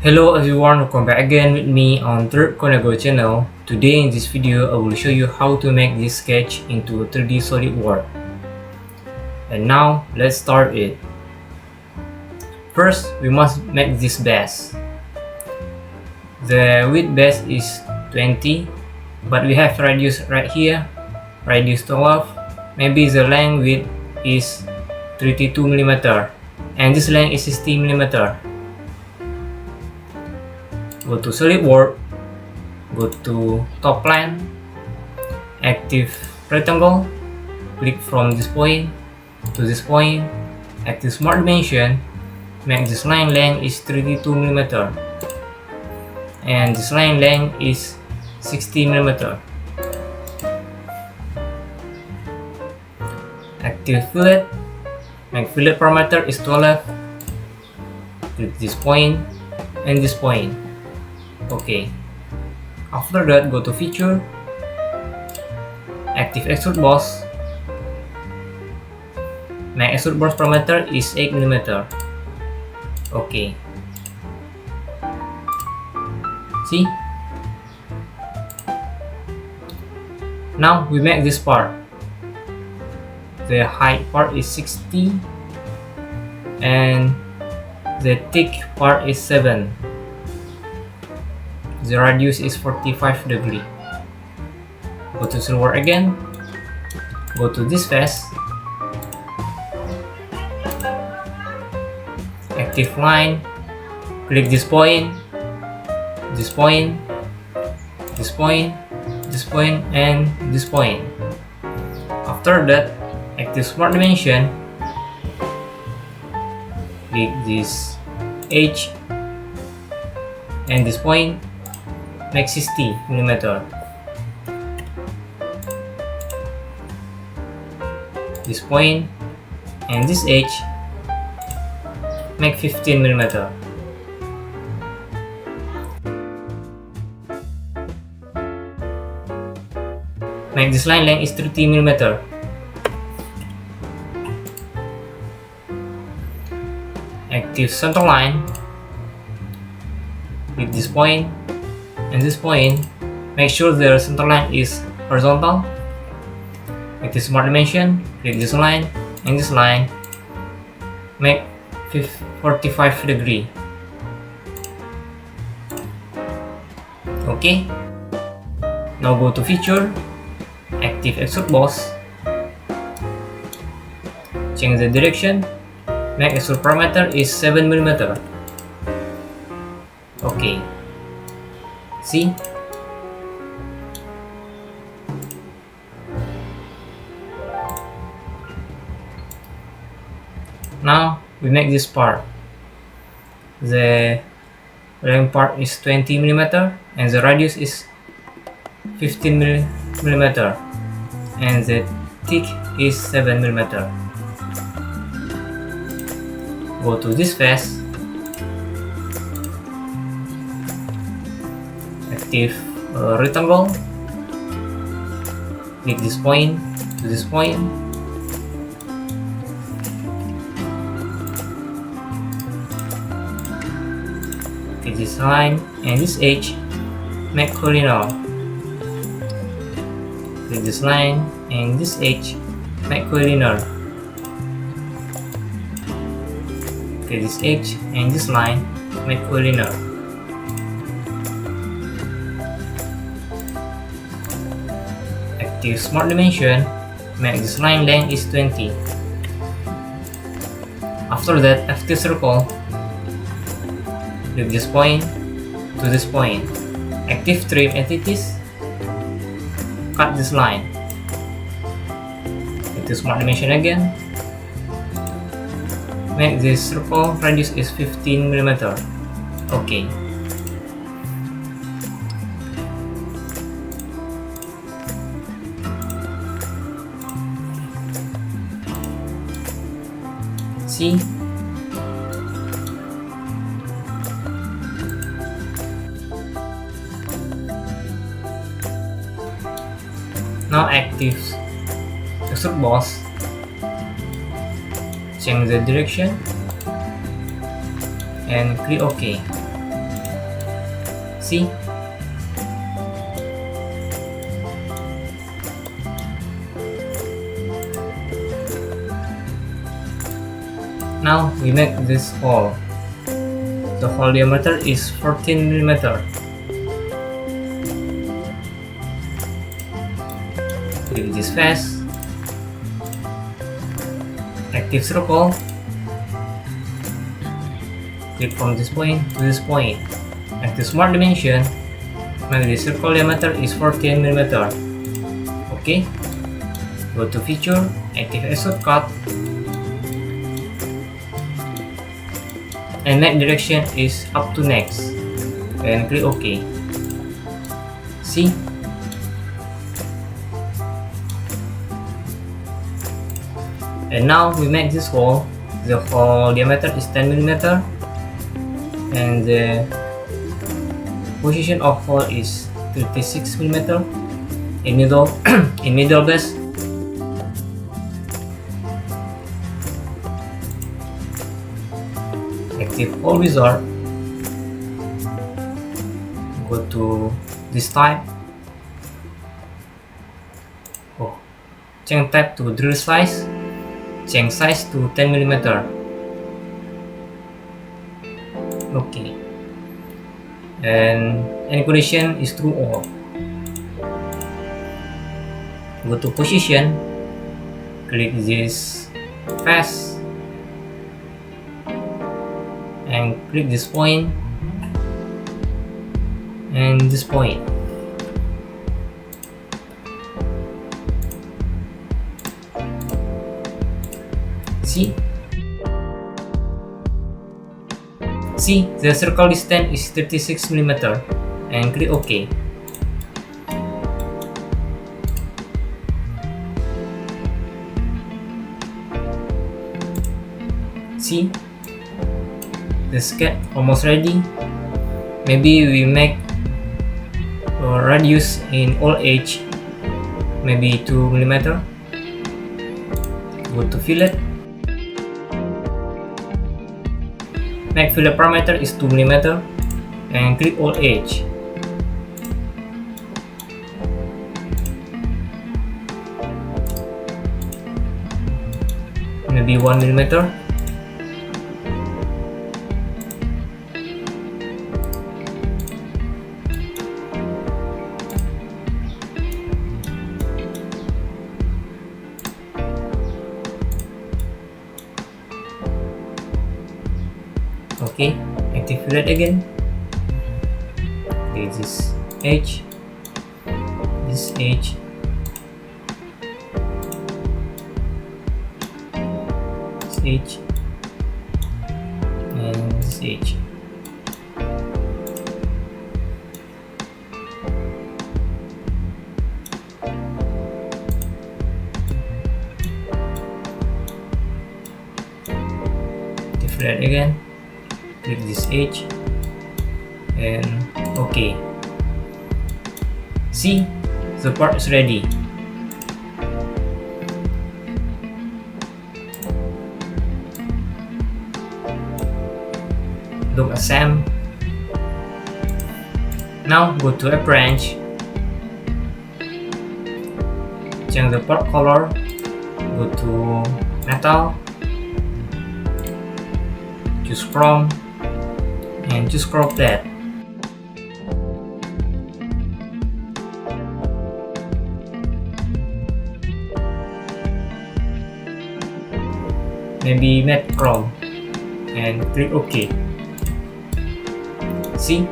Hello everyone, welcome back again with me on third Koniago channel. Today in this video I will show you how to make this sketch into a 3D Solidworks. And now let's start it. First we must make this base. The width base is 20, but we have radius right here, radius 12. Maybe the length width is 32mm and this length is 60mm. Go to Solidworks, go to top plane, active rectangle, click from this point to this point, active smart dimension, make this line length is 32mm and this line length is 60mm. Active fillet, make fillet parameter is 12, click this point and this point. Okay, after that go to feature, active extrude boss, make extrude boss parameter is 8mm. Okay, see, now we make this part. The height part is 60 and the thick part is 7. The radius is 45 degrees. Go to Solidworks again, go to this face, active line, click this point, this point, this point, this point, and this point. After that, active smart dimension, click this edge and this point, make 60mm. This point and this edge, make 15mm. Make this line length is 30mm. Active center line, with this point and this point, make sure the center line is horizontal. Active smart dimension, click this line and this line, make 45 degrees. Okay, now go to feature, active extrude boss, change the direction, make extrude parameter is 7mm. Okay, see, now we make this part. The length part is 20mm and the radius is 15mm and the thick is 7mm. Go to this face, active rectangle, click this point to this point, click this line and this edge, make horizontal. Click this line and this edge, make horizontal. Click this edge and this line, make horizontal. Active smart dimension, make this line length is 20. After that, active circle, click this point to this point. Active trim entities, cut this line. Active smart dimension again, make this circle radius is 15mm. Okay. See, now active extrude boss, change the direction and click OK. See? Now we make this hole. The hole diameter is 14 mm. Click this face. Active circle. Click from this point to this point. Active smart dimension. Make the circle diameter is 14 mm. Okay. Go to feature. Active extrude cut. And next direction is up to next. And click OK. See? And now we make this hole. The hole diameter is 10 mm. And the position of hole is 36 mm in middle in middle base. Active hole wizard. Go to this type. Change type to drill size. Change size to 10 mm. Okay. And any condition is true or. Go to position. Click this face. And click this point. And this point. See? See, the circle distance is 36 mm. And click OK. See? The sketch almost ready. Maybe we make a radius in all edge, maybe 2 mm. Go to fillet. Make fillet parameter is 2 mm and click all edge. Maybe 1 mm. Okay, active fillet again. Okay, this edge, this edge, this edge, and this edge. Active fillet again. Click this edge and OK. See, the part is ready. Look the same. Now go to a branch. Change the part color. Go to metal. Choose chrome. And just crop that. Maybe matte chrome and click OK. See?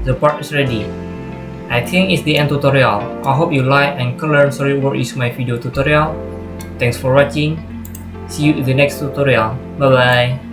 The part is ready. I think it's the end tutorial. I hope you like and can learn Solidworks is my video tutorial. Thanks for watching. See you in the next tutorial. Bye bye.